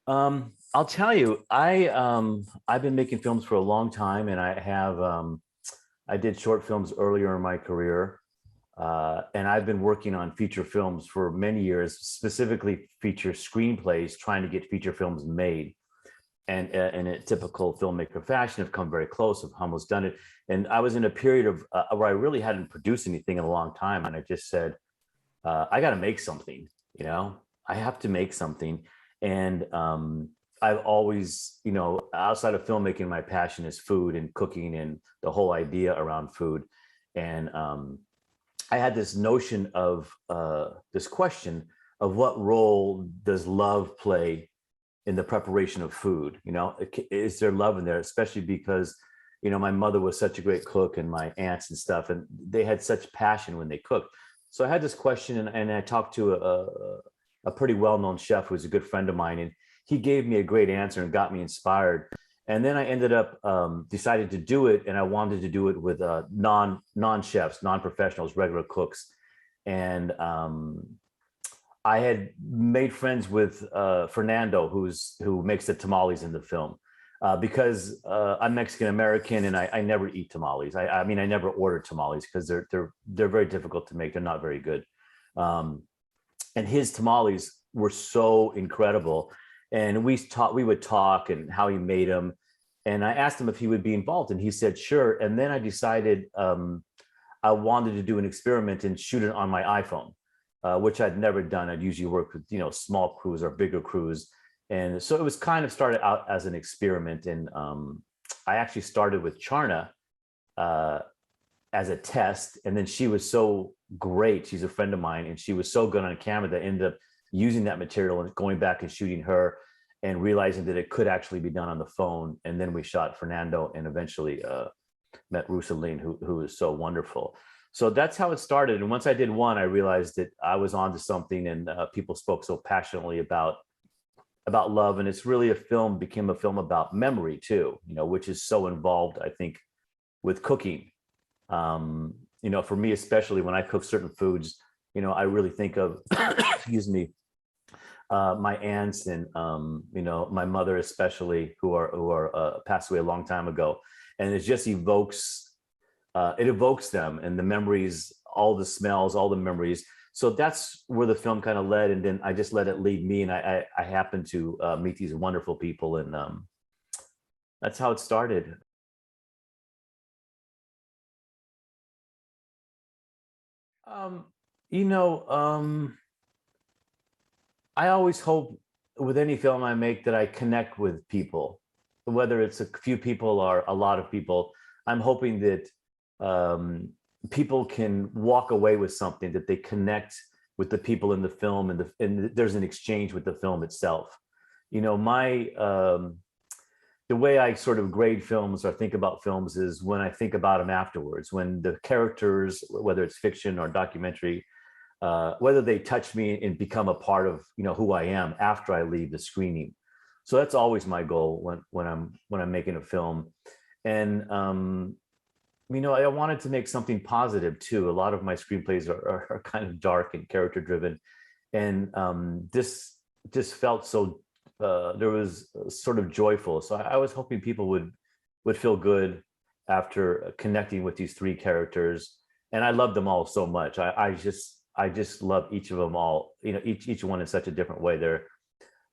I'll tell you, I've been making films for a long time, and I did short films earlier in my career, and I've been working on feature films for many years, specifically feature screenplays, trying to get feature films made. And in a typical filmmaker fashion, have come very close. I've almost done it, and I was in a period of where I really hadn't produced anything in a long time, and I just said, I got to make something. You know, I have to make something, and I've always, outside of filmmaking, my passion is food and cooking and the whole idea around food. And I had this notion of this question of what role does love play in the preparation of food? Is there love in there, especially because, my mother was such a great cook and my aunts and stuff, and they had such passion when they cooked. So I had this question, and I talked to a pretty well-known chef who's a good friend of mine, and he gave me a great answer and got me inspired. And then I ended up deciding to do it, and I wanted to do it with non chefs, non professionals, regular cooks. And I had made friends with Fernando, who makes the tamales in the film, because I'm Mexican American and I never eat tamales. I mean, I never order tamales because they're very difficult to make. They're not very good. And his tamales were so incredible. And we would talk and how he made them. And I asked him if he would be involved, and he said sure. And then I decided I wanted to do an experiment and shoot it on my iPhone, which I'd never done. I'd usually work with small crews or bigger crews, and so it was kind of started out as an experiment. And I actually started with Charna as a test, and then she was so great. She's a friend of mine, and she was so good on camera that I ended up using that material and going back and shooting her and realizing that it could actually be done on the phone. And then we shot Fernando and eventually met Rosaline, who is so wonderful. So that's how it started. And once I did one, I realized that I was onto something, and people spoke so passionately about love. And it's really became a film about memory too, which is so involved, I think, with cooking. For me, especially when I cook certain foods, I really think of, excuse me, my aunts and my mother especially, who are passed away a long time ago, and it just evokes them and the memories, all the smells, all the memories. So that's where the film kind of led, and then I just let it lead me, and I happened to meet these wonderful people, and that's how it started. Um, you know, um, I always hope with any film I make that I connect with people, whether it's a few people or a lot of people. I'm hoping that um, people can walk away with something, that they connect with the people in the film, and there's an exchange with the film itself. My the way I sort of grade films or think about films is when I think about them afterwards, when the characters, whether it's fiction or documentary, whether they touch me and become a part of who I am after I leave the screening. So that's always my goal when I'm making a film. And I wanted to make something positive too. A lot of my screenplays are kind of dark and character driven, and this just felt so. There was sort of joyful. So I was hoping people would feel good after connecting with these three characters, and I love them all so much. I just love each of them all. Each one in such a different way.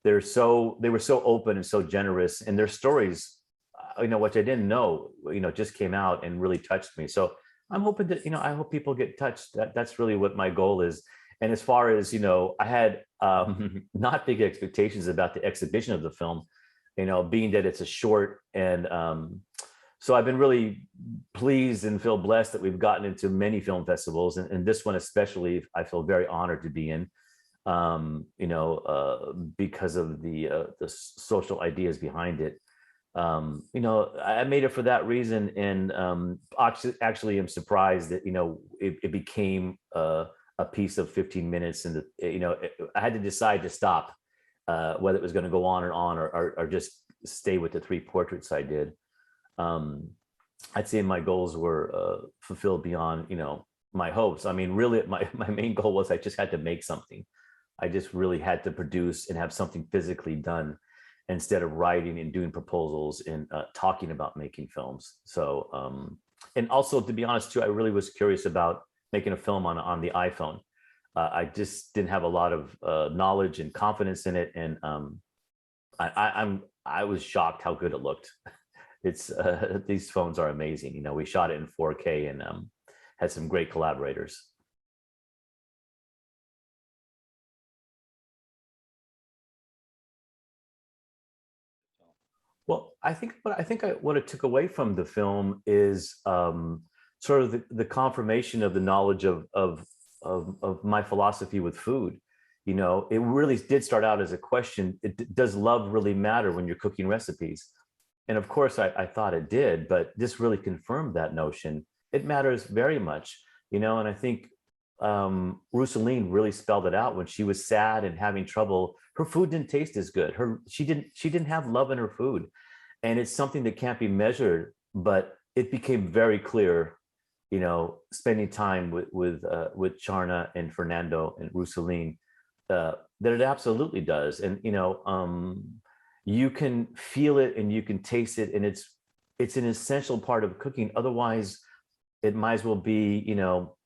They were so open and so generous, and their stories, which I didn't know, just came out and really touched me. So I'm hoping that, I hope people get touched. That's really what my goal is. And as far as, I had not big expectations about the exhibition of the film, being that it's a short. And so I've been really pleased and feel blessed that we've gotten into many film festivals, and this one especially, I feel very honored to be in, because of the social ideas behind it. I made it for that reason, and actually am surprised that it became a piece of 15 minutes, and I had to decide to stop, whether it was going to go on or just stay with the three portraits I did. um, I'd say my goals were fulfilled beyond, my hopes. I mean, really, my main goal was I just had to make something. I just really had to produce and have something physically done. instead of writing and doing proposals and talking about making films. So, and also to be honest too, I really was curious about making a film on the iPhone. I just didn't have a lot of knowledge and confidence in it, and I was shocked how good it looked. It's these phones are amazing. You know, we shot it in 4K and had some great collaborators. Well, what I took away from the film is sort of the confirmation of the knowledge of my philosophy with food. You know, it really did start out as a question: does love really matter when you're cooking recipes? And of course, I thought it did, but this really confirmed that notion. It matters very much, you know. And I think Rosaline really spelled it out when she was sad and having trouble. Her food didn't taste as good. She didn't have love in her food, and it's something that can't be measured. But it became very clear, you know, spending time with Charna and Fernando and Rosaline, that it absolutely does. And you know, you can feel it and you can taste it, and it's an essential part of cooking. Otherwise, it might as well be, you know,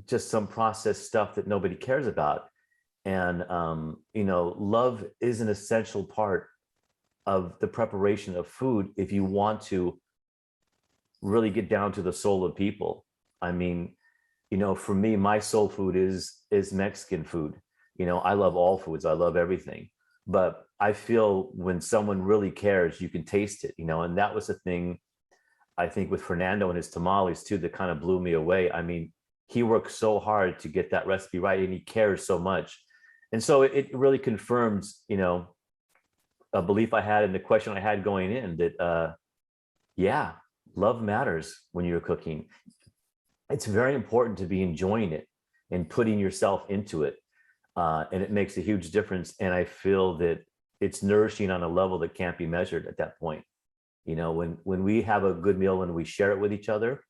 just some processed stuff that nobody cares about. And you know, love is an essential part of the preparation of food if you want to really get down to the soul of people. I mean, you know, for me, my soul food is Mexican food. You know, I love all foods. I love everything. But I feel when someone really cares, you can taste it, you know, and that was the thing I think with Fernando and his tamales too, that kind of blew me away. I mean, he worked so hard to get that recipe right, and he cares so much. And so it really confirms, you know, a belief I had and the question I had going in that, yeah, love matters when you're cooking. It's very important to be enjoying it and putting yourself into it. And it makes a huge difference. And I feel that it's nourishing on a level that can't be measured at that point. You know, when we have a good meal and we share it with each other,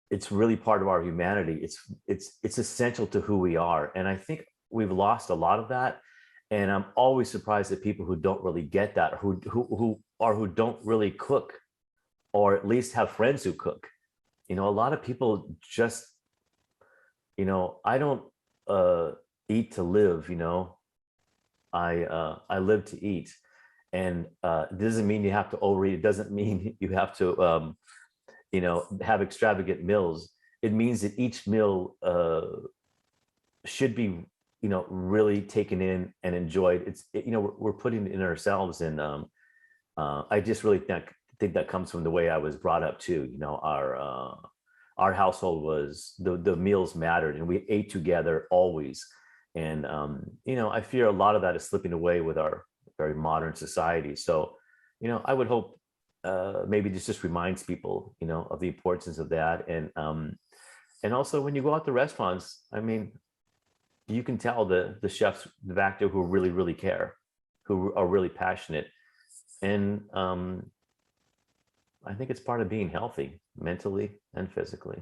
it's really part of our humanity. It's essential to who we are. And I think we've lost a lot of that. And I'm always surprised at people who don't really get that, who don't really cook, or at least have friends who cook. You know, a lot of people just, you know, I don't eat to live, you know. I live to eat. And it doesn't mean you have to overeat. It doesn't mean you have to you know, have extravagant meals. It means that each meal should be, you know, really taken in and enjoyed. You know, we're putting it in ourselves. And I just really think that comes from the way I was brought up too. You know, our household was, the meals mattered, and we ate together always. And you know, I fear a lot of that is slipping away with our very modern society. So, you know, I would hope maybe this just reminds people, you know, of the importance of that. And also when you go out to restaurants, I mean, you can tell the chefs back there who really care, who are really passionate. And I think it's part of being healthy mentally and physically.